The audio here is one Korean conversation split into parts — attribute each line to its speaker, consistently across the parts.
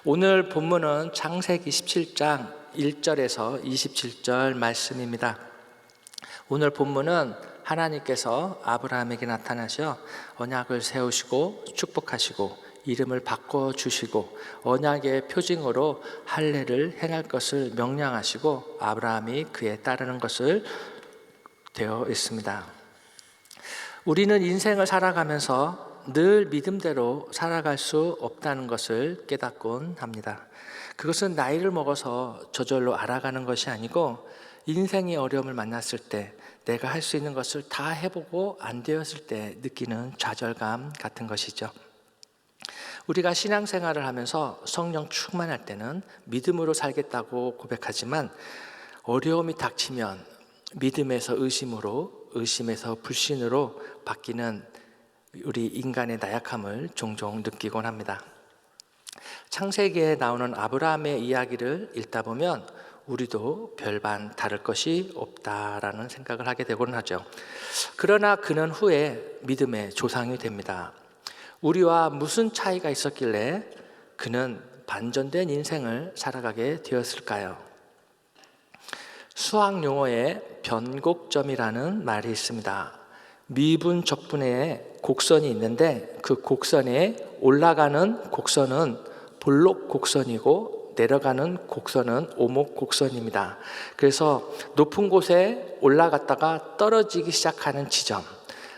Speaker 1: 오늘 본문은 창세기 17장 1절에서 27절 말씀입니다. 오늘 본문은 하나님께서 아브라함에게 나타나셔 언약을 세우시고 축복하시고 이름을 바꿔주시고 언약의 표징으로 할례를 행할 것을 명령하시고 아브라함이 그에 따르는 것을 되어 있습니다. 우리는 인생을 살아가면서 늘 믿음대로 살아갈 수 없다는 것을 깨닫곤 합니다. 그것은 나이를 먹어서 저절로 알아가는 것이 아니고 인생의 어려움을 만났을 때 내가 할 수 있는 것을 다 해보고 안 되었을 때 느끼는 좌절감 같은 것이죠. 우리가 신앙생활을 하면서 성령 충만할 때는 믿음으로 살겠다고 고백하지만 어려움이 닥치면 믿음에서 의심으로, 의심에서 불신으로 바뀌는 우리 인간의 나약함을 종종 느끼곤 합니다. 창세기에 나오는 아브라함의 이야기를 읽다 보면 우리도 별반 다를 것이 없다라는 생각을 하게 되곤 하죠. 그러나 그는 후에 믿음의 조상이 됩니다. 우리와 무슨 차이가 있었길래 그는 반전된 인생을 살아가게 되었을까요? 수학 용어에 변곡점이라는 말이 있습니다. 미분 적분에 곡선이 있는데 그 곡선에 올라가는 곡선은 볼록 곡선이고 내려가는 곡선은 오목 곡선입니다. 그래서 높은 곳에 올라갔다가 떨어지기 시작하는 지점,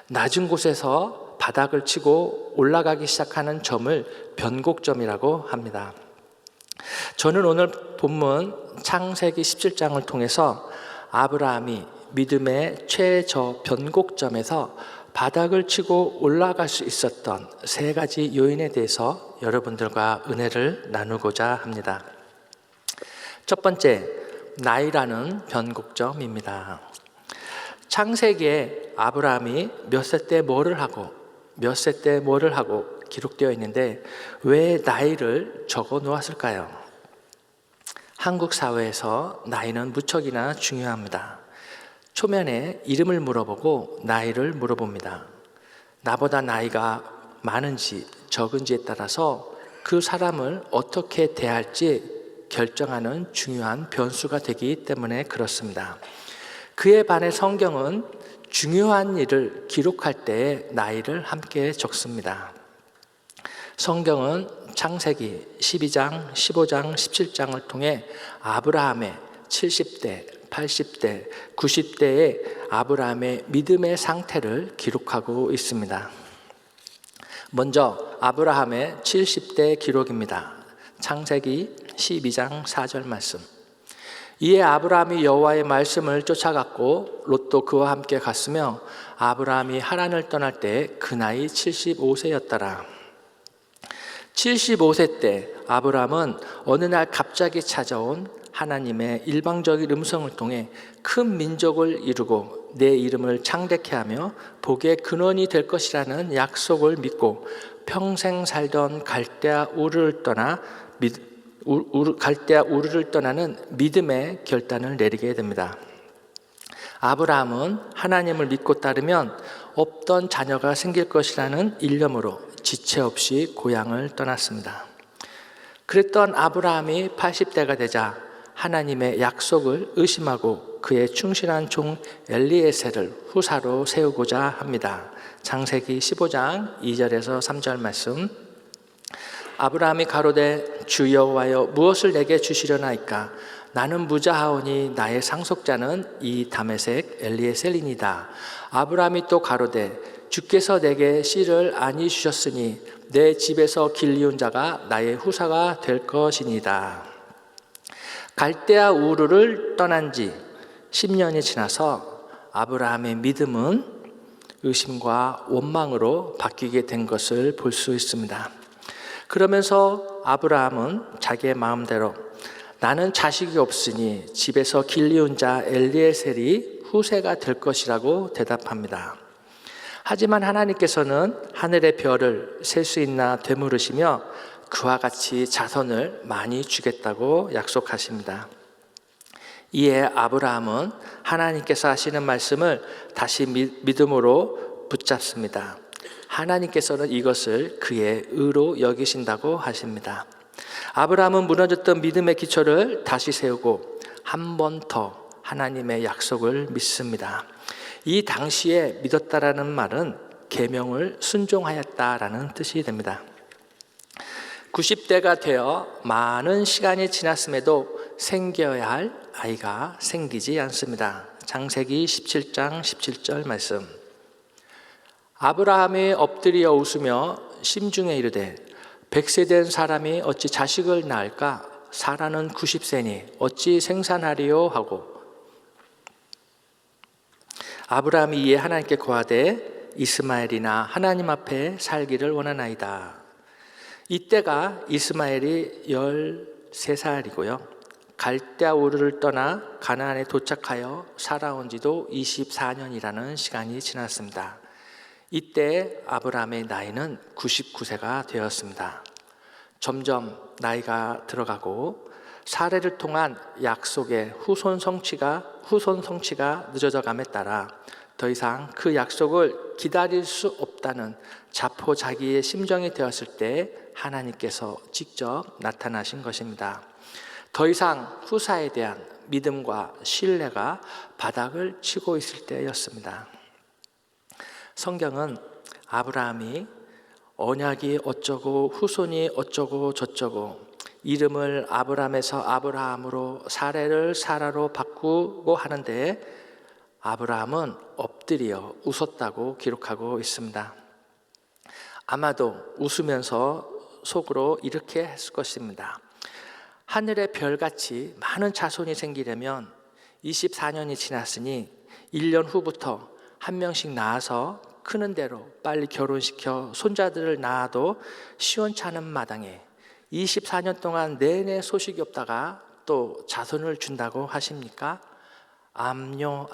Speaker 1: 낮은 곳에서 바닥을 치고 올라가기 시작하는 점을 변곡점이라고 합니다. 저는 오늘 본문 창세기 17장을 통해서 아브라함이 믿음의 최저 변곡점에서 바닥을 치고 올라갈 수 있었던 세 가지 요인에 대해서 여러분들과 은혜를 나누고자 합니다. 첫 번째, 나이라는 변곡점입니다. 창세기에 아브라함이 몇 세 때 뭐를 하고 몇 세 때 뭐를 하고 기록되어 있는데 왜 나이를 적어 놓았을까요? 한국 사회에서 나이는 무척이나 중요합니다. 초면에 이름을 물어보고 나이를 물어봅니다. 나보다 나이가 많은지 적은지에 따라서 그 사람을 어떻게 대할지 결정하는 중요한 변수가 되기 때문에 그렇습니다. 그에 반해 성경은 중요한 일을 기록할 때에 나이를 함께 적습니다. 성경은 창세기 12장, 15장, 17장을 통해 아브라함의 70대, 80대, 90대의 아브라함의 믿음의 상태를 기록하고 있습니다. 먼저 아브라함의 70대 기록입니다. 창세기 12장 4절 말씀. 이에 아브라함이 여호와의 말씀을 쫓아갔고 롯도 그와 함께 갔으며 아브라함이 하란을 떠날 때 그 나이 75세였더라. 75세 때 아브라함은 어느 날 갑자기 찾아온 하나님의 일방적인 음성을 통해 큰 민족을 이루고 내 이름을 창대케 하며 복의 근원이 될 것이라는 약속을 믿고 평생 살던 갈대아 우르를 떠나는 믿음의 결단을 내리게 됩니다. 아브라함은 하나님을 믿고 따르면 없던 자녀가 생길 것이라는 일념으로 지체 없이 고향을 떠났습니다. 그랬던 아브라함이 80대가 되자 하나님의 약속을 의심하고 그의 충실한 종 엘리에셀을 후사로 세우고자 합니다. 창세기 15장 2절에서 3절 말씀. 아브라함이 가로되 주 여호와여 무엇을 내게 주시려나이까? 나는 무자하오니 나의 상속자는 이 다메섹 엘리에셀이니이다. 아브라함이 또 가로되 주께서 내게 씨를 아니 주셨으니 내 집에서 길리온 자가 나의 후사가 될 것이니이다. 갈대아 우르를 떠난 지 10년이 지나서 아브라함의 믿음은 의심과 원망으로 바뀌게 된 것을 볼 수 있습니다. 그러면서 아브라함은 자기의 마음대로 나는 자식이 없으니 집에서 길리온 자 엘리에셀이 후세가 될 것이라고 대답합니다. 하지만 하나님께서는 하늘의 별을 셀 수 있나 되물으시며 그와 같이 자손을 많이 주겠다고 약속하십니다. 이에 아브라함은 하나님께서 하시는 말씀을 다시 믿음으로 붙잡습니다. 하나님께서는 이것을 그의 의로 여기신다고 하십니다. 아브라함은 무너졌던 믿음의 기초를 다시 세우고 한 번 더 하나님의 약속을 믿습니다. 이 당시에 믿었다라는 말은 계명을 순종하였다라는 뜻이 됩니다. 90대가 되어 많은 시간이 지났음에도 생겨야 할 아이가 생기지 않습니다. 창세기 17장 17절 말씀. 아브라함이 엎드려 웃으며 심중에 이르되 100세 된 사람이 어찌 자식을 낳을까? 사라는 90세니 어찌 생산하리요? 하고 아브라함이 이에 하나님께 고하되 이스마엘이나 하나님 앞에 살기를 원하나이다. 이때가 이스마엘이 13살이고요. 갈대아 우르를 떠나 가나안에 도착하여 살아온 지도 24년이라는 시간이 지났습니다. 이때 아브라함의 나이는 99세가 되었습니다. 점점 나이가 들어가고 사례를 통한 약속의 후손 성취가 늦어져 감에 따라 더 이상 그 약속을 기다릴 수 없다는 자포자기의 심정이 되었을 때 하나님께서 직접 나타나신 것입니다. 더 이상 후사에 대한 믿음과 신뢰가 바닥을 치고 있을 때였습니다. 성경은 아브라함이 언약이 어쩌고 후손이 어쩌고 저쩌고 이름을 아브람에서 아브라함으로 사례를 사라로 바꾸고 하는데 아브라함은 엎드려 웃었다고 기록하고 있습니다. 아마도 웃으면서 속으로 이렇게 했을 것입니다. 하늘의 별같이 많은 자손이 생기려면 24년이 지났으니 1년 후부터 한 명씩 낳아서 크는 대로 빨리 결혼시켜 손자들을 낳아도 시원찮은 마당에 24년 동안 내내 소식이 없다가 또 자손을 준다고 하십니까? 암요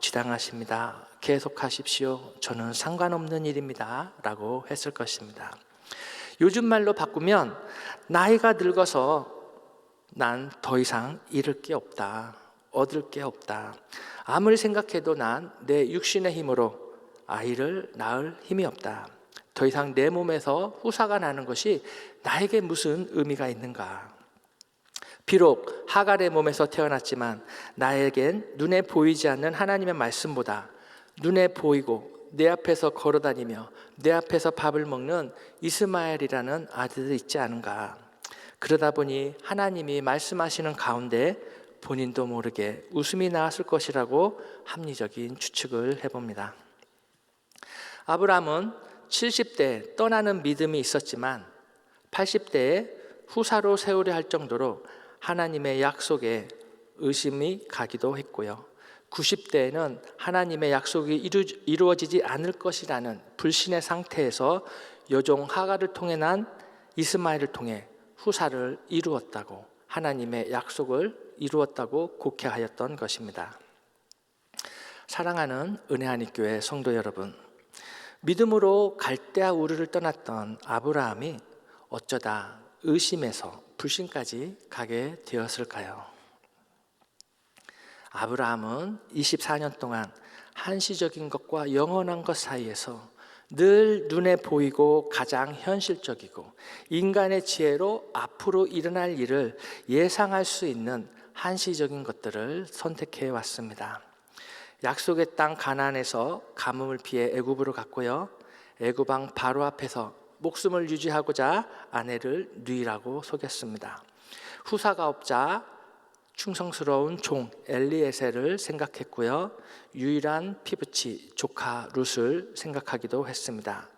Speaker 1: 지당하십니다. 계속하십시오. 저는 상관없는 일입니다. 라고 했을 것입니다. 요즘 말로 바꾸면 나이가 늙어서 난 더 이상 잃을 게 없다. 얻을 게 없다. 아무리 생각해도 난 내 육신의 힘으로 아이를 낳을 힘이 없다. 더 이상 내 몸에서 후사가 나는 것이 나에게 무슨 의미가 있는가? 비록 하갈의 몸에서 태어났지만 나에겐 눈에 보이지 않는 하나님의 말씀보다 눈에 보이고 내 앞에서 걸어다니며 내 앞에서 밥을 먹는 이스마엘이라는 아들이 있지 않은가? 그러다 보니 하나님이 말씀하시는 가운데 본인도 모르게 웃음이 나왔을 것이라고 합리적인 추측을 해봅니다. 아브라함은 70대에 떠나는 믿음이 있었지만 80대에 후사로 세우려 할 정도로 하나님의 약속에 의심이 가기도 했고요. 90대에는 하나님의 약속이 이루어지지 않을 것이라는 불신의 상태에서 여종 하갈을 통해 난 이스마엘을 통해 후사를 이루었다고, 하나님의 약속을 이루었다고 곡해하였던 것입니다. 사랑하는 은혜하니교회 성도 여러분, 믿음으로 갈대아 우르를 떠났던 아브라함이 어쩌다 의심에서 불신까지 가게 되었을까요? 아브라함은 24년 동안 한시적인 것과 영원한 것 사이에서 늘 눈에 보이고 가장 현실적이고 인간의 지혜로 앞으로 일어날 일을 예상할 수 있는 한시적인 것들을 선택해 왔습니다. 약속의 땅 가나안에서 가뭄을 피해 애굽으로 갔고요. 애굽 왕 바로 앞에서 목숨을 유지하고자 아내를 누이라고 속였습니다. 후사가 없자 충성스러운 종 엘리에셀을 생각했고요. 유일한 피부치 조카 룻을 생각하기도 했습니다.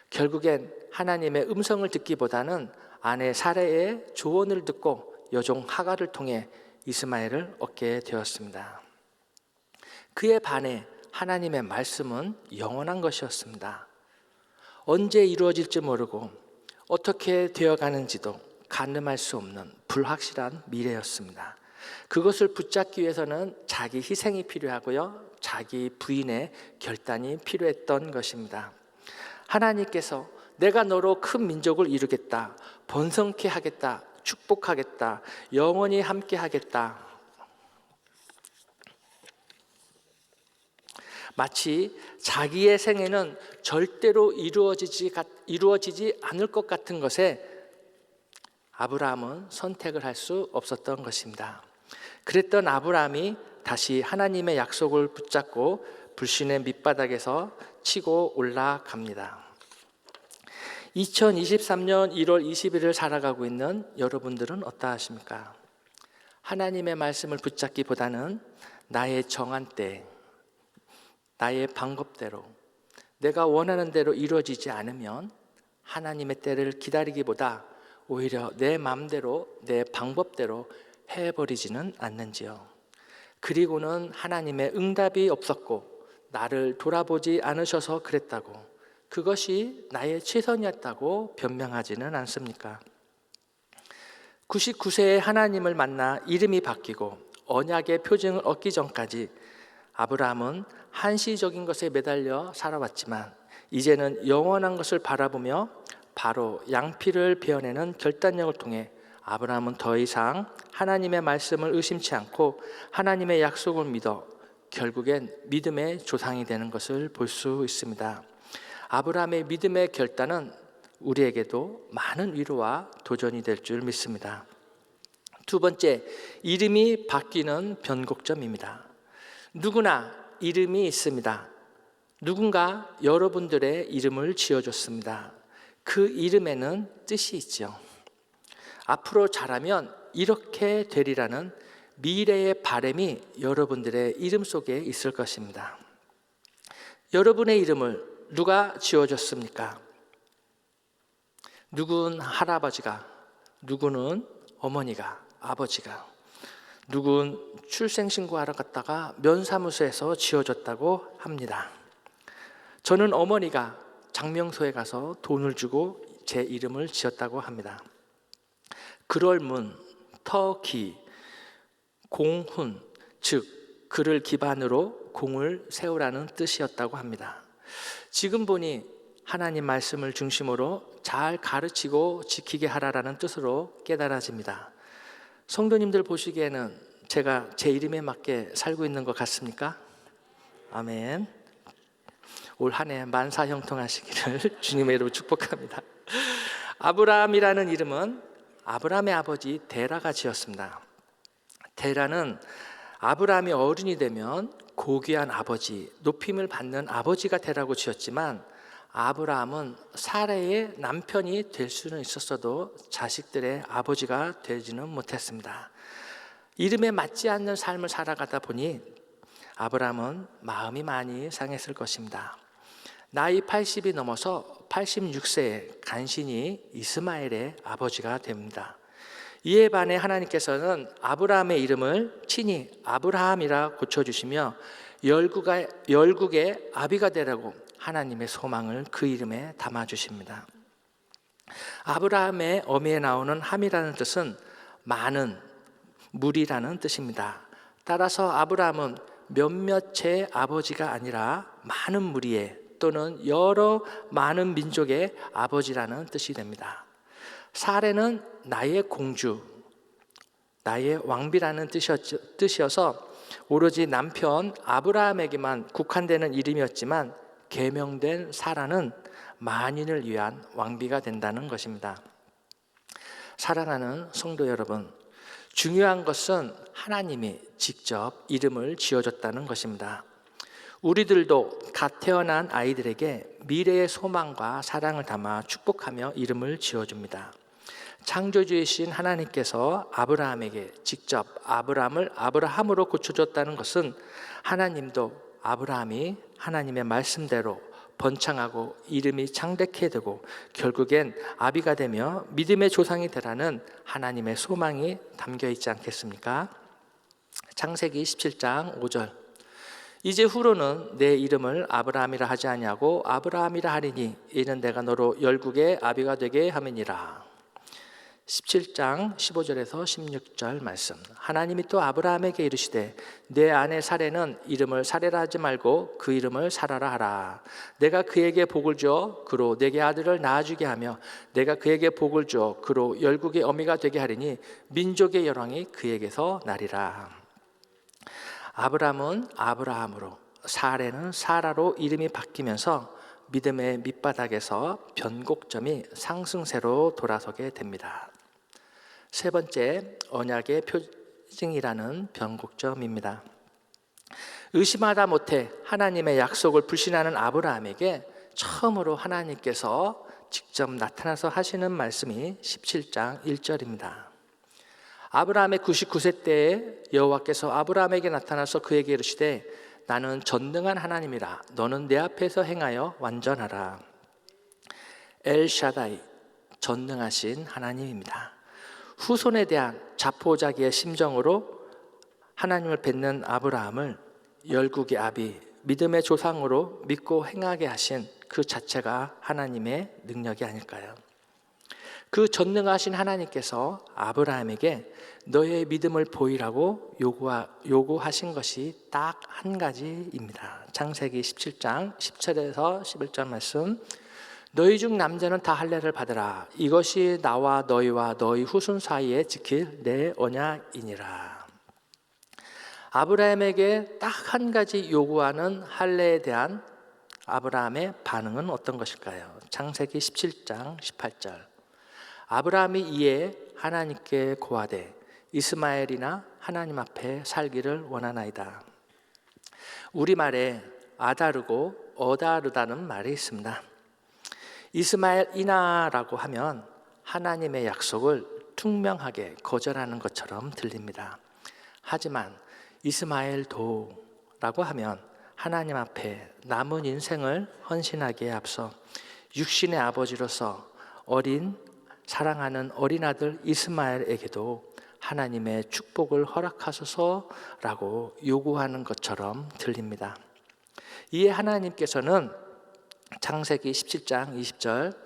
Speaker 1: 결국엔 하나님의 음성을 듣기보다는 아내 사레의 조언을 듣고 여종 하갈을 통해 이스마엘을 얻게 되었습니다. 그에 반해 하나님의 말씀은 영원한 것이었습니다. 언제 이루어질지 모르고 어떻게 되어가는지도 가늠할 수 없는 불확실한 미래였습니다. 그것을 붙잡기 위해서는 자기 희생이 필요하고요, 자기 부인의 결단이 필요했던 것입니다. 하나님께서 내가 너로 큰 민족을 이루겠다, 번성케 하겠다, 축복하겠다, 영원히 함께 하겠다. 마치 자기의 생애는 절대로 이루어지지 않을 것 같은 것에 아브라함은 선택을 할 수 없었던 것입니다. 그랬던 아브라함이 다시 하나님의 약속을 붙잡고 불신의 밑바닥에서 치고 올라갑니다. 2023년 1월 20일을 살아가고 있는 여러분들은 어떠하십니까? 하나님의 말씀을 붙잡기보다는 나의 정한 때, 나의 방법대로, 내가 원하는 대로 이루어지지 않으면 하나님의 때를 기다리기보다 오히려 내 마음대로, 내 방법대로 해버리지는 않는지요. 그리고는 하나님의 응답이 없었고 나를 돌아보지 않으셔서 그랬다고, 그것이 나의 최선이었다고 변명하지는 않습니까? 99세에 하나님을 만나 이름이 바뀌고 언약의 표징을 얻기 전까지 아브라함은 한시적인 것에 매달려 살아왔지만 이제는 영원한 것을 바라보며 바로 양피를 베어내는 결단력을 통해 아브라함은 더 이상 하나님의 말씀을 의심치 않고 하나님의 약속을 믿어 결국엔 믿음의 조상이 되는 것을 볼 수 있습니다. 아브라함의 믿음의 결단은 우리에게도 많은 위로와 도전이 될 줄 믿습니다. 두 번째, 이름이 바뀌는 변곡점입니다. 누구나 이름이 있습니다. 누군가 여러분들의 이름을 지어줬습니다. 그 이름에는 뜻이 있죠. 앞으로 자라면 이렇게 되리라는 미래의 바람이 여러분들의 이름 속에 있을 것입니다. 여러분의 이름을 누가 지어줬습니까? 누군 할아버지가, 누구는 어머니가, 아버지가, 누군 출생신고하러 갔다가 면사무소에서 지어줬다고 합니다. 저는 어머니가 장명소에 가서 돈을 주고 제 이름을 지었다고 합니다. 글얼문, 터기, 공훈, 즉 그를 기반으로 공을 세우라는 뜻이었다고 합니다. 지금 보니 하나님 말씀을 중심으로 잘 가르치고 지키게 하라라는 뜻으로 깨달아집니다. 성도님들 보시기에는 제가 제 이름에 맞게 살고 있는 것 같습니까? 아멘. 올 한 해 만사 형통하시기를 주님의 이름으로 축복합니다. 아브라함이라는 이름은 아브라함의 아버지 데라가 지었습니다. 데라는 아브라함이 어른이 되면 고귀한 아버지, 높임을 받는 아버지가 되라고 지었지만 아브라함은 사라의 남편이 될 수는 있었어도 자식들의 아버지가 되지는 못했습니다. 이름에 맞지 않는 삶을 살아가다 보니 아브라함은 마음이 많이 상했을 것입니다. 나이 80이 넘어서 86세에 간신히 이스마엘의 아버지가 됩니다. 이에 반해 하나님께서는 아브라함의 이름을 친히 아브라함이라 고쳐주시며 열국의 아비가 되라고 하나님의 소망을 그 이름에 담아주십니다. 아브라함의 어미에 나오는 함이라는 뜻은 많은, 무리라는 뜻입니다. 따라서 아브라함은 몇몇의 아버지가 아니라 많은 무리의 또는 여러 많은 민족의 아버지라는 뜻이 됩니다. 사레는 나의 공주, 나의 왕비라는 뜻이어서 오로지 남편 아브라함에게만 국한되는 이름이었지만 계명된 사라는 만인을 위한 왕비가 된다는 것입니다. 사랑하는 성도 여러분, 중요한 것은 하나님이 직접 이름을 지어줬다는 것입니다. 우리들도 갓 태어난 아이들에게 미래의 소망과 사랑을 담아 축복하며 이름을 지어줍니다. 창조주이신 하나님께서 아브라함에게 직접 아브라함을 아브라함으로 고쳐줬다는 것은 하나님도 아브라함이 하나님의 말씀대로 번창하고 이름이 창대케 되고 결국엔 아비가 되며 믿음의 조상이 되라는 하나님의 소망이 담겨 있지 않겠습니까? 창세기 17장 5절, 이제 후로는 내 이름을 아브라함이라 하지 아니하고 아브라함이라 하리니 이는 내가 너로 열국의 아비가 되게 함이니라. 17장 15절에서 16절 말씀, 하나님이 또 아브라함에게 이르시되 내 아내 사레는 이름을 사레라 하지 말고 그 이름을 사라라 하라. 내가 그에게 복을 주어 그로 내게 아들을 낳아주게 하며 내가 그에게 복을 주어 그로 열국의 어미가 되게 하리니 민족의 열왕이 그에게서 나리라. 아브라함은 아브라함으로, 사레는 사라로 이름이 바뀌면서 믿음의 밑바닥에서 변곡점이 상승세로 돌아서게 됩니다. 세 번째, 언약의 표징이라는 변곡점입니다. 의심하다 못해 하나님의 약속을 불신하는 아브라함에게 처음으로 하나님께서 직접 나타나서 하시는 말씀이 17장 1절입니다. 아브라함의 99세 때에 여호와께서 아브라함에게 나타나서 그에게 이르시되 나는 전능한 하나님이라 너는 내 앞에서 행하여 완전하라. 엘샤다이, 전능하신 하나님입니다. 후손에 대한 자포자기의 심정으로 하나님을 뵙는 아브라함을 열국의 아비, 믿음의 조상으로 믿고 행하게 하신 그 자체가 하나님의 능력이 아닐까요? 그 전능하신 하나님께서 아브라함에게 너의 믿음을 보이라고 요구하신 것이 딱 한 가지입니다. 창세기 17장 10절에서 11절 말씀, 너희 중 남자는 다 할례를 받으라. 이것이 나와 너희와 너희 후손 사이에 지킬 내 언약이니라. 아브라함에게 딱 한 가지 요구하는 할례에 대한 아브라함의 반응은 어떤 것일까요? 창세기 17장 18절, 아브라함이 이에 하나님께 고하되 이스마엘이나 하나님 앞에 살기를 원하나이다. 우리말에 아다르고 어다르다는 말이 있습니다. 이스마엘이나라고 하면 하나님의 약속을 퉁명하게 거절하는 것처럼 들립니다. 하지만 이스마엘도라고 하면 하나님 앞에 남은 인생을 헌신하기에 앞서 육신의 아버지로서 사랑하는 어린 아들 이스마엘에게도 하나님의 축복을 허락하소서라고 요구하는 것처럼 들립니다. 이에 하나님께서는 창세기 17장 20절,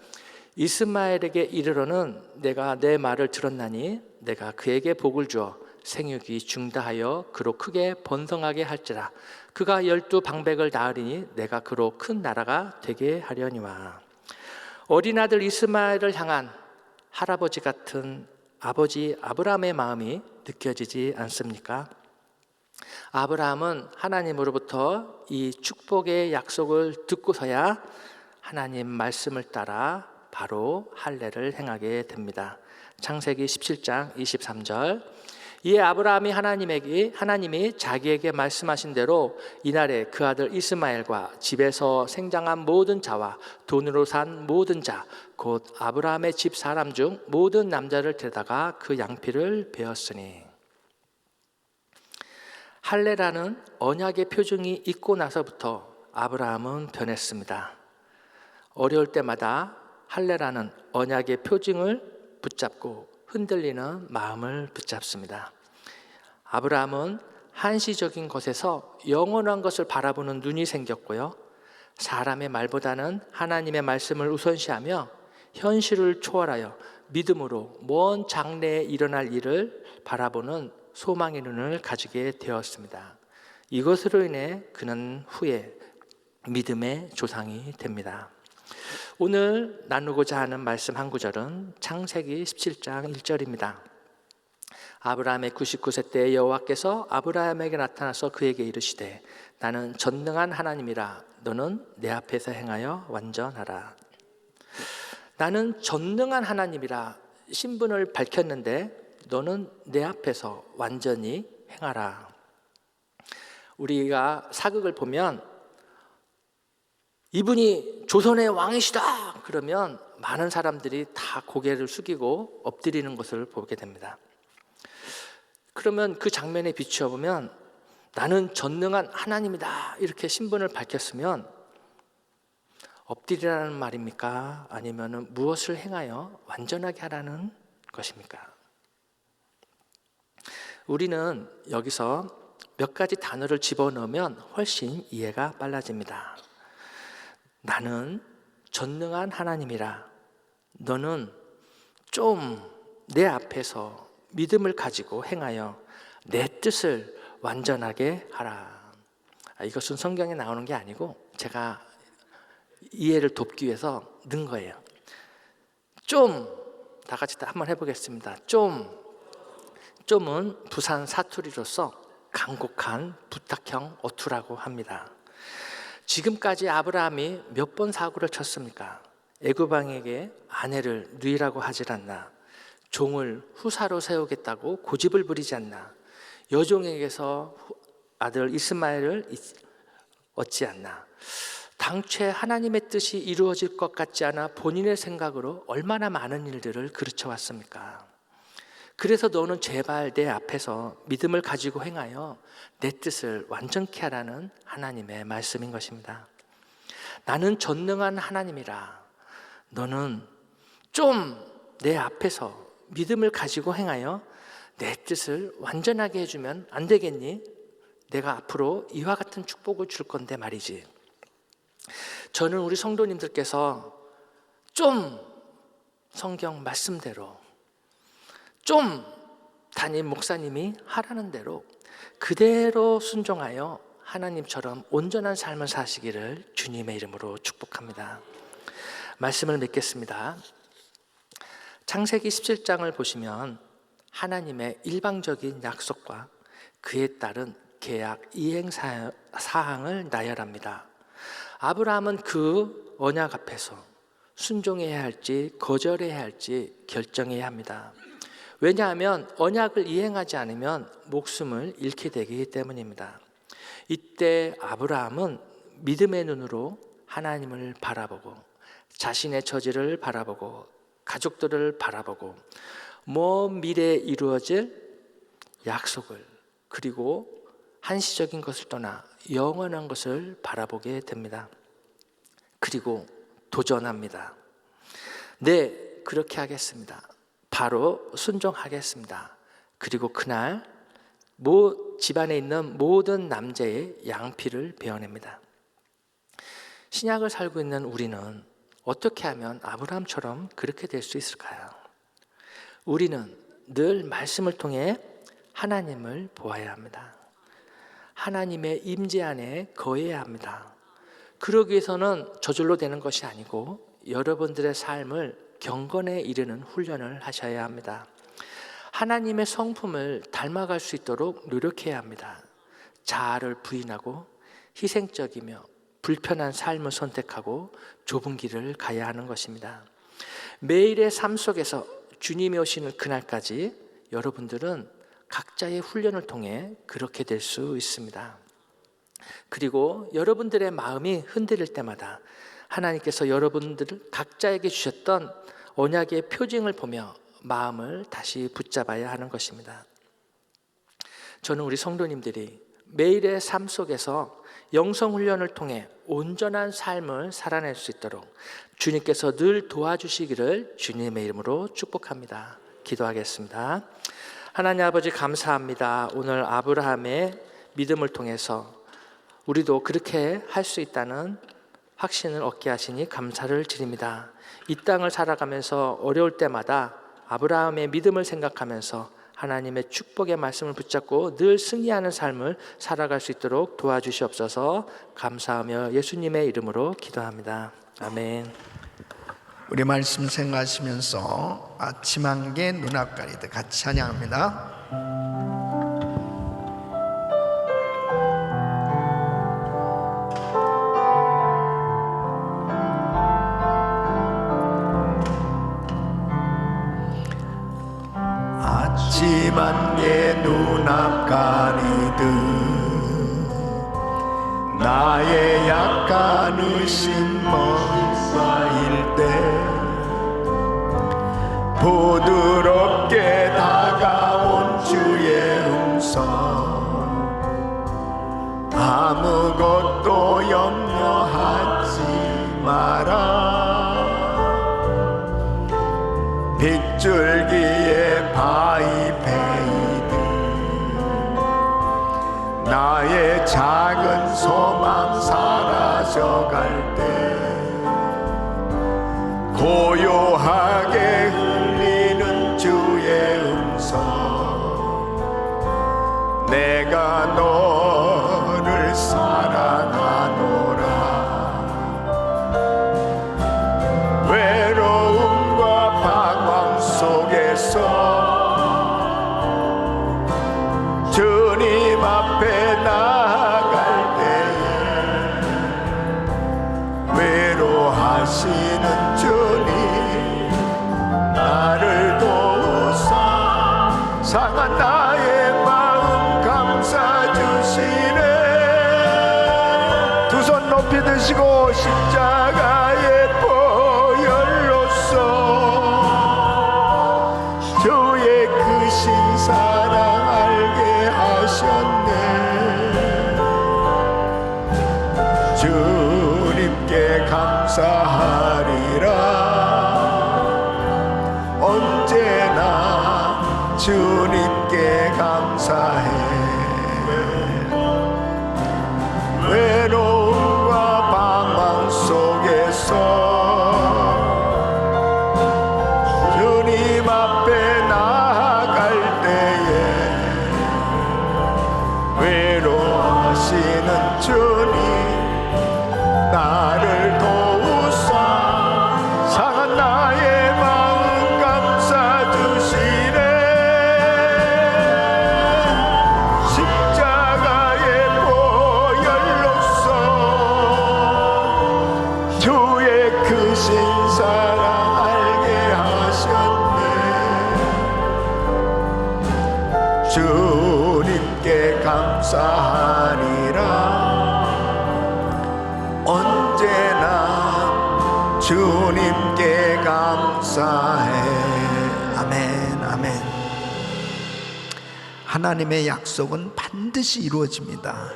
Speaker 1: 이스마엘에게 이르러는 내가 내 말을 들었나니 내가 그에게 복을 주어 생육이 중다하여 그로 크게 번성하게 할지라. 그가 12방백을 낳으리니 내가 그로 큰 나라가 되게 하려니와. 어린 아들 이스마엘을 향한 할아버지 같은 아버지 아브라함의 마음이 느껴지지 않습니까? 아브라함은 하나님으로부터 이 축복의 약속을 듣고서야 하나님 말씀을 따라 바로 할례를 행하게 됩니다. 창세기 17장 23절, 이에 아브라함이 하나님이 자기에게 말씀하신 대로 이날에 그 아들 이스마엘과 집에서 생장한 모든 자와 돈으로 산 모든 자, 곧 아브라함의 집 사람 중 모든 남자를 데려다가 그 양피를 베었으니. 할례라는 언약의 표징이 있고 나서부터 아브라함은 변했습니다. 어려울 때마다 할례라는 언약의 표징을 붙잡고 흔들리는 마음을 붙잡습니다. 아브라함은 한시적인 것에서 영원한 것을 바라보는 눈이 생겼고요, 사람의 말보다는 하나님의 말씀을 우선시하며 현실을 초월하여 믿음으로 먼 장래에 일어날 일을 바라보는 소망의 눈을 가지게 되었습니다. 이것으로 인해 그는 후에 믿음의 조상이 됩니다. 오늘 나누고자 하는 말씀 한 구절은 창세기 17장 1절입니다. 아브라함의 99세 때 여호와께서 아브라함에게 나타나서 그에게 이르시되 나는 전능한 하나님이라 너는 내 앞에서 행하여 완전하라. 나는 전능한 하나님이라 신분을 밝혔는데 너는 내 앞에서 완전히 행하라. 우리가 사극을 보면 이분이 조선의 왕이시다 그러면 많은 사람들이 다 고개를 숙이고 엎드리는 것을 보게 됩니다. 그러면 그 장면에 비추어 보면 나는 전능한 하나님이다 이렇게 신분을 밝혔으면 엎드리라는 말입니까? 아니면 무엇을 행하여 완전하게 하라는 것입니까? 우리는 여기서 몇 가지 단어를 집어넣으면 훨씬 이해가 빨라집니다. 나는 전능한 하나님이라 너는 좀 내 앞에서 믿음을 가지고 행하여 내 뜻을 완전하게 하라. 이것은 성경에 나오는 게 아니고 제가 이해를 돕기 위해서 넣은 거예요. 좀, 다 같이 한번 해보겠습니다. 좀은 부산 사투리로서 간곡한 부탁형 어투라고 합니다. 지금까지 아브라함이 몇 번 사고를 쳤습니까? 애굽 왕에게 아내를 누이라고 하질 않나, 종을 후사로 세우겠다고 고집을 부리지 않나? 여종에게서 아들 이스마엘을 얻지 않나? 당최 하나님의 뜻이 이루어질 것 같지 않아 본인의 생각으로 얼마나 많은 일들을 그르쳐왔습니까? 그래서 너는 제발 내 앞에서 믿음을 가지고 행하여 내 뜻을 완전케 하라는 하나님의 말씀인 것입니다. 나는 전능한 하나님이라. 너는 좀 내 앞에서 믿음을 가지고 행하여 내 뜻을 완전하게 해주면 안 되겠니? 내가 앞으로 이와 같은 축복을 줄 건데 말이지. 저는 우리 성도님들께서 좀 성경 말씀대로, 좀 담임 목사님이 하라는 대로 그대로 순종하여 하나님처럼 온전한 삶을 사시기를 주님의 이름으로 축복합니다. 말씀을 맺겠습니다. 창세기 17장을 보시면 하나님의 일방적인 약속과 그에 따른 계약 이행 사항을 나열합니다. 아브라함은 그 언약 앞에서 순종해야 할지 거절해야 할지 결정해야 합니다. 왜냐하면 언약을 이행하지 않으면 목숨을 잃게 되기 때문입니다. 이때 아브라함은 믿음의 눈으로 하나님을 바라보고 자신의 처지를 바라보고 가족들을 바라보고 먼 미래에 이루어질 약속을, 그리고 한시적인 것을 떠나 영원한 것을 바라보게 됩니다. 그리고 도전합니다. 네, 그렇게 하겠습니다. 바로 순종하겠습니다. 그리고 그날 집안에 있는 모든 남자의 양피를 베어냅니다. 신약을 살고 있는 우리는 어떻게 하면 아브라함처럼 그렇게 될 수 있을까요? 우리는 늘 말씀을 통해 하나님을 보아야 합니다. 하나님의 임재 안에 거해야 합니다. 그러기 위해서는 저절로 되는 것이 아니고 여러분들의 삶을 경건에 이르는 훈련을 하셔야 합니다. 하나님의 성품을 닮아갈 수 있도록 노력해야 합니다. 자아를 부인하고 희생적이며 불편한 삶을 선택하고 좁은 길을 가야 하는 것입니다. 매일의 삶 속에서 주님이 오시는 그날까지 여러분들은 각자의 훈련을 통해 그렇게 될 수 있습니다. 그리고 여러분들의 마음이 흔들릴 때마다 하나님께서 여러분들 각자에게 주셨던 언약의 표징을 보며 마음을 다시 붙잡아야 하는 것입니다. 저는 우리 성도님들이 매일의 삶 속에서 영성훈련을 통해 온전한 삶을 살아낼 수 있도록 주님께서 늘 도와주시기를 주님의 이름으로 축복합니다. 기도하겠습니다. 하나님 아버지, 감사합니다. 오늘 아브라함의 믿음을 통해서 우리도 그렇게 할 수 있다는 확신을 얻게 하시니 감사를 드립니다. 이 땅을 살아가면서 어려울 때마다 아브라함의 믿음을 생각하면서 하나님의 축복의 말씀을 붙잡고 늘 승리하는 삶을 살아갈 수 있도록 도와주시옵소서. 감사하며 예수님의 이름으로 기도합니다. 아멘.
Speaker 2: 우리 말씀 생각하시면서 아침 한개 눈앞 가리듯 같이 찬양합니다. 아침 한개 눈앞 가리듯 나의 약간 의심 머리 쌓일 때 부드럽게 다가온 주의 음성 아무것도 염려하지 마라 빗줄기에 바위 베이듯 나의 작은 소망 사라져갈 때 고요하게 흘리는 주의 음성 내가 너를 사랑하노라 외로움과 방황 속에서 주님 앞에 나아갈 때에 외로워하시는 주님 상한 나의 마음 감싸 주시네. 두 손 높이 드시고 십자가의 보혈로서 주의 크신 사랑 알게 하셨네. 주님께 감사하리라. 언제나 주님께 감사해. 외로움과 방황 속에서 주님 앞에 나아갈 때에 외로워하시는 주님 나를 도우사 상한 나의 마음 감싸 주시네. 십자가의 보혈로서 주의 크신 사랑 알게 하셨네. 주님께 감사하리라. 언제나 주님께 감사해. 아멘, 아멘.
Speaker 3: 하나님의 약속은 반드시 이루어집니다.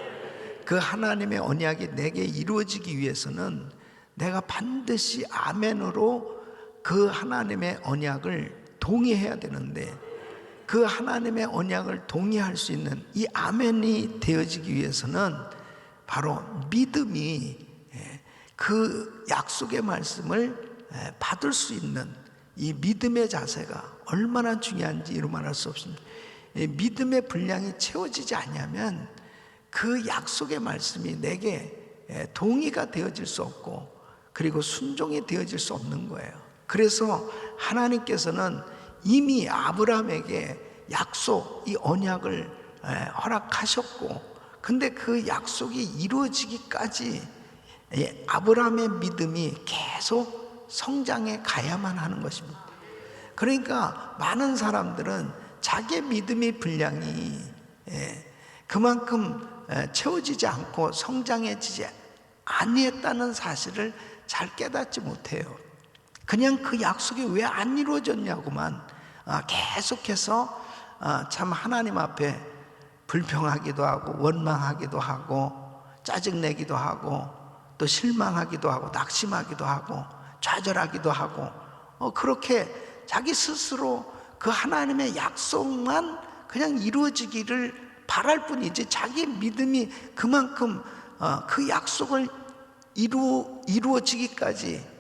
Speaker 3: 그 하나님의 언약이 내게 이루어지기 위해서는 내가 반드시 아멘으로 그 하나님의 언약을 동의해야 되는데, 그 하나님의 언약을 동의할 수 있는 이 아멘이 되어지기 위해서는 바로 믿음이 그 약속의 말씀을 받을 수 있는 이 믿음의 자세가 얼마나 중요한지 이루 말할 수 없습니다. 믿음의 분량이 채워지지 않으면 그 약속의 말씀이 내게 동의가 되어질 수 없고, 그리고 순종이 되어질 수 없는 거예요. 그래서 하나님께서는 이미 아브라함에게 약속, 이 언약을 허락하셨고, 근데 그 약속이 이루어지기까지 아브라함의 믿음이 계속 성장해 가야만 하는 것입니다. 그러니까 많은 사람들은 자기의 믿음의 분량이 그만큼 채워지지 않고 성장해지지 아니했다는 사실을 잘 깨닫지 못해요. 그냥 그 약속이 왜 안 이루어졌냐고만 계속해서 참 하나님 앞에 불평하기도 하고 원망하기도 하고 짜증내기도 하고 또 실망하기도 하고 낙심하기도 하고 좌절하기도 하고 그렇게 자기 스스로 그 하나님의 약속만 그냥 이루어지기를 바랄 뿐이지, 자기 믿음이 그만큼 그 약속을 이루어지기까지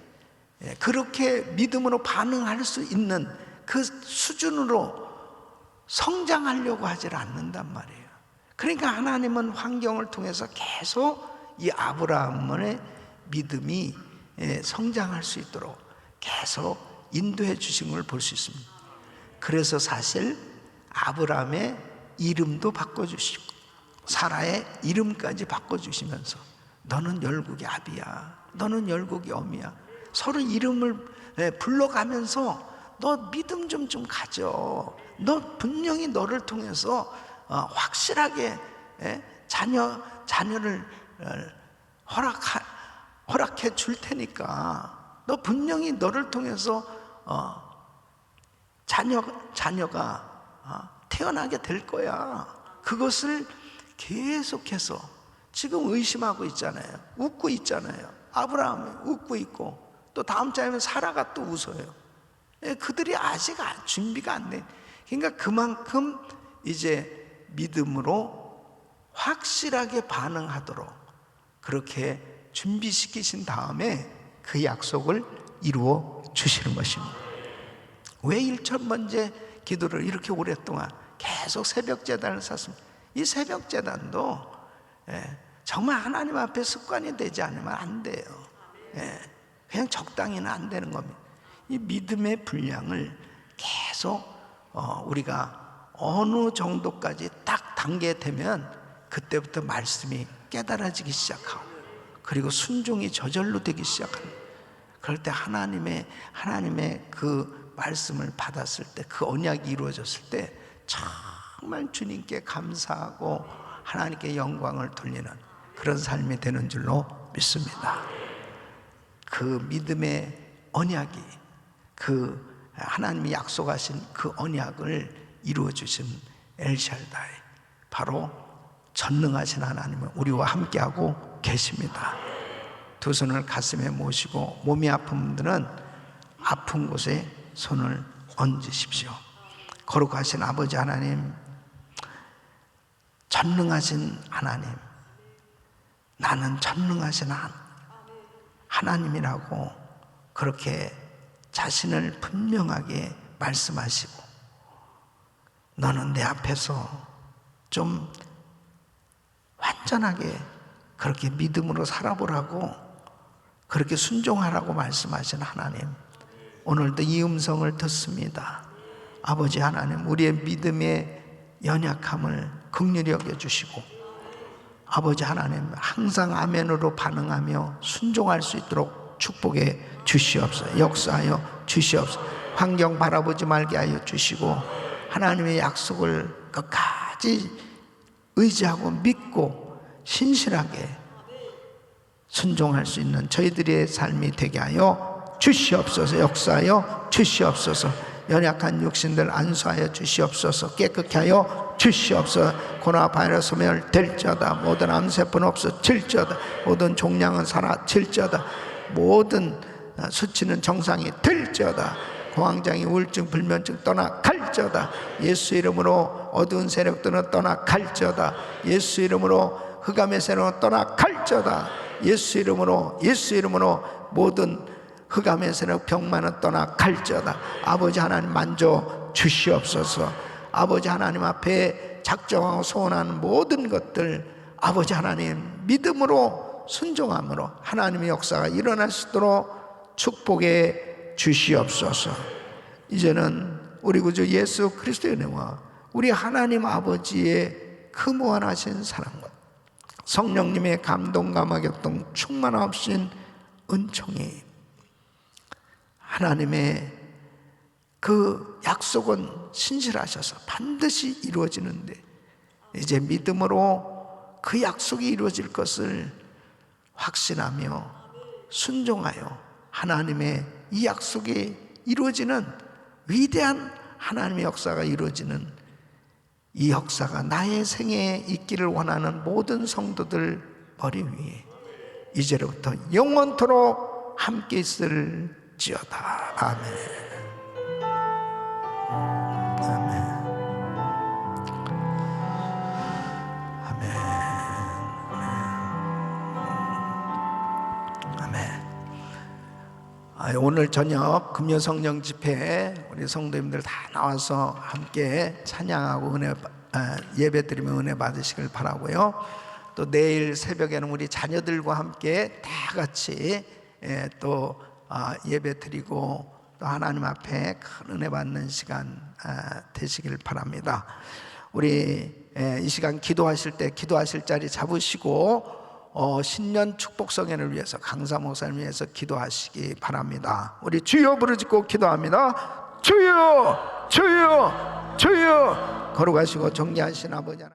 Speaker 3: 그렇게 믿음으로 반응할 수 있는 그 수준으로 성장하려고 하질 않는단 말이에요. 그러니까 하나님은 환경을 통해서 계속 이 아브라함의 믿음이 성장할 수 있도록 계속 인도해 주신 걸 볼 수 있습니다. 그래서 사실 아브라함의 이름도 바꿔주시고 사라의 이름까지 바꿔주시면서 너는 열국의 아비야, 너는 열국의 어미야, 서로 이름을 불러가면서 너 믿음 좀 가져. 너 분명히 너를 통해서 확실하게 자녀를 허락해 줄 테니까 너 분명히 너를 통해서 자녀가 태어나게 될 거야. 그것을 계속해서 지금 의심하고 있잖아요. 웃고 있잖아요. 아브라함이 웃고 있고 또 다음 장에는 사라가 또 웃어요. 그들이 아직 준비가 안 돼. 그러니까 그만큼 이제 믿음으로 확실하게 반응하도록 그렇게 준비시키신 다음에 그 약속을 이루어 주시는 것입니다. 왜 1,000번째 기도를 이렇게 오랫동안 계속 새벽 제단을 샀습니다. 이 새벽 제단도 정말 하나님 앞에 습관이 되지 않으면 안 돼요. 그냥 적당히는 안 되는 겁니다. 이 믿음의 분량을 계속 우리가 어느 정도까지 딱 단계 되면 그때부터 말씀이 깨달아지기 시작하고, 그리고 순종이 저절로 되기 시작합니다. 그럴 때 하나님의 그 말씀을 받았을 때, 그 언약이 이루어졌을 때 정말 주님께 감사하고 하나님께 영광을 돌리는 그런 삶이 되는 줄로 믿습니다. 그 믿음의 언약이, 그 하나님이 약속하신 그 언약을 이루어 주신 엘샤다이, 바로 전능하신 하나님은 우리와 함께하고 계십니다. 두 손을 가슴에 모시고 몸이 아픈 분들은 아픈 곳에 손을 얹으십시오. 거룩하신 아버지 하나님, 전능하신 하나님, 나는 전능하신 하나님이라고 그렇게 자신을 분명하게 말씀하시고, 너는 내 앞에서 좀 완전하게 그렇게 믿음으로 살아보라고, 그렇게 순종하라고 말씀하신 하나님, 오늘도 이 음성을 듣습니다. 아버지 하나님, 우리의 믿음의 연약함을 긍휼히 여겨주시고, 아버지 하나님, 항상 아멘으로 반응하며 순종할 수 있도록 축복해 주시옵소서. 역사하여 주시옵소서. 환경 바라보지 말게 하여 주시고, 하나님의 약속을 끝까지 의지하고 믿고 신실하게 순종할 수 있는 저희들의 삶이 되게 하여 주시옵소서. 역사하여 주시옵소서. 연약한 육신들 안수하여 주시옵소서. 깨끗게 하여 주시옵소서. 코로나 바이러스 멸될지어다. 모든 암세포는 없어질지어다. 모든 종양은 사라질지어다. 모든 수치는 정상이 될지어다. 공황장애, 우울증, 불면증 떠나갈지어다. 예수 이름으로 어두운 세력들은 떠나갈지어다. 예수 이름으로 흑암의 세력은 떠나갈지어다. 예수 이름으로 모든 흑암의 세력, 병만은 떠나갈지어다. 아버지 하나님 만져 주시옵소서. 아버지 하나님 앞에 작정하고 소원하는 모든 것들, 아버지 하나님 믿음으로 순종함으로 하나님의 역사가 일어날 수 있도록 축복해 주시옵소서. 이제는 우리 구주 예수 그리스도의 은혜와 우리 하나님 아버지의 그 무한하신 사랑과 성령님의 감동감화 격동 충만하신 은총이, 하나님의 그 약속은 신실하셔서 반드시 이루어지는데, 이제 믿음으로 그 약속이 이루어질 것을 확신하며 순종하여 하나님의 이 약속이 이루어지는 위대한 하나님의 역사가 이루어지는 이 역사가 나의 생애에 있기를 원하는 모든 성도들 머리 위에 이제로부터 영원토록 함께 있을지어다. 아멘. 아멘. 아멘. 아멘. 오늘 저녁 금요성령 집회에 우리 성도님들 다 나와서 함께 찬양하고 예배드리며 은혜 받으시길 바라고요. 또 내일 새벽에는 우리 자녀들과 함께 다 같이 또 예배드리고 또 하나님 앞에 큰 은혜 받는 시간 되시길 바랍니다. 우리 이 시간 기도하실 때 기도하실 자리 잡으시고 신년 축복성회를 위해서, 강사 목사를 위해서 기도하시기 바랍니다. 우리 주여 부르짖고 기도합니다. 주여, 주여, 주여. 걸어가시고 정리하신 아버지 하나님.